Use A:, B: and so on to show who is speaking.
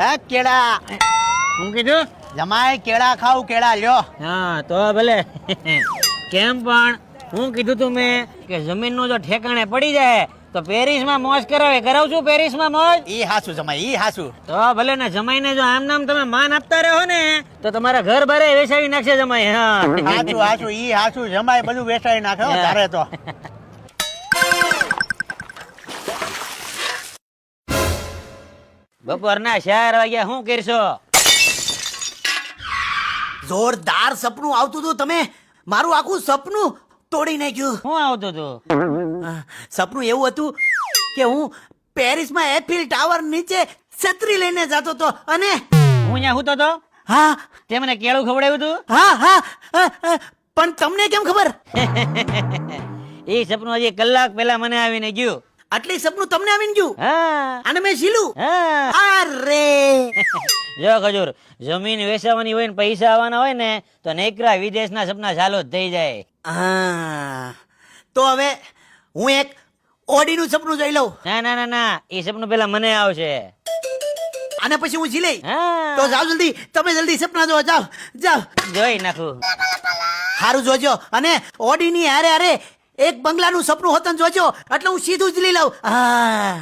A: હે કેળા
B: શું કીધું?
A: જમાઈ કેળા ખાવ કેળા લ્યો.
B: હા તો ભલે. કેમ પણ હું કીધું તું મેં કે જમીનનું જો ઠેકાણે પડી જાય તો પેરિસમાં મોજ કરાવશું પેરિસમાં મોજ.
A: ઈ હાસુ જમાઈ ઈ હાસુ.
B: તો ભલે ને જમાઈને જો આમ નામ તમે માન આપતા રહો ને તો તમારા ઘર બારે વેચાવી નાખશે જમાઈ. હા
A: હાસુ હાસુ ઈ હાસુ જમાઈ બધું વેચાઈ નાખે હો તારે તો.
B: બપોરના 4 વાગ્યા શું કરશો?
A: જોરદાર સપનું આવતું હતું, તમે મારું આખું સપનું તોડી નાખ્યું.
B: શું આવતું હતું?
A: સપનું એવું હતું કે હું પેરિસમાં એફિલ ટાવર નીચે છત્રી લઈને જતો હતો અને
B: હું અહીંયા સૂતો તો
A: હા
B: તે મને કેળું ખવડાવ્યું હતું.
A: હા હા પણ તમને કેમ ખબર?
B: એ સપનું હજી કલાક પહેલા મને આવીને ગયું.
A: આટલી સપનું તમને આવીને ગયું
B: હા
A: અને મેં ઝીલું?
B: હા.
A: અરે
B: જો ખજૂર, જમીન વેચાવાની હોય ને પૈસા આવવાના હોય ને તો નેકરા વિદેશના સપના ચાલુ જ થઈ જાય.
A: હા તો હવે હું એક ઓડીનું સપનું જોઈ લઉં
B: ના ના ના ના, એ સપનું પેલા મને આવશે.
A: અને પછી હું ઝીલી.
B: હા
A: તો જાઓ જલ્દી, તમે જલ્દી સપના જોવા જાઓ જાઓ.
B: જોઈ નાખું.
A: સારું જોજો અને ઓડીની હારે હારે એક બંગલાનું સપનું હોતન જોજો એટલે હું સીધું જ લઈ લઉં. હા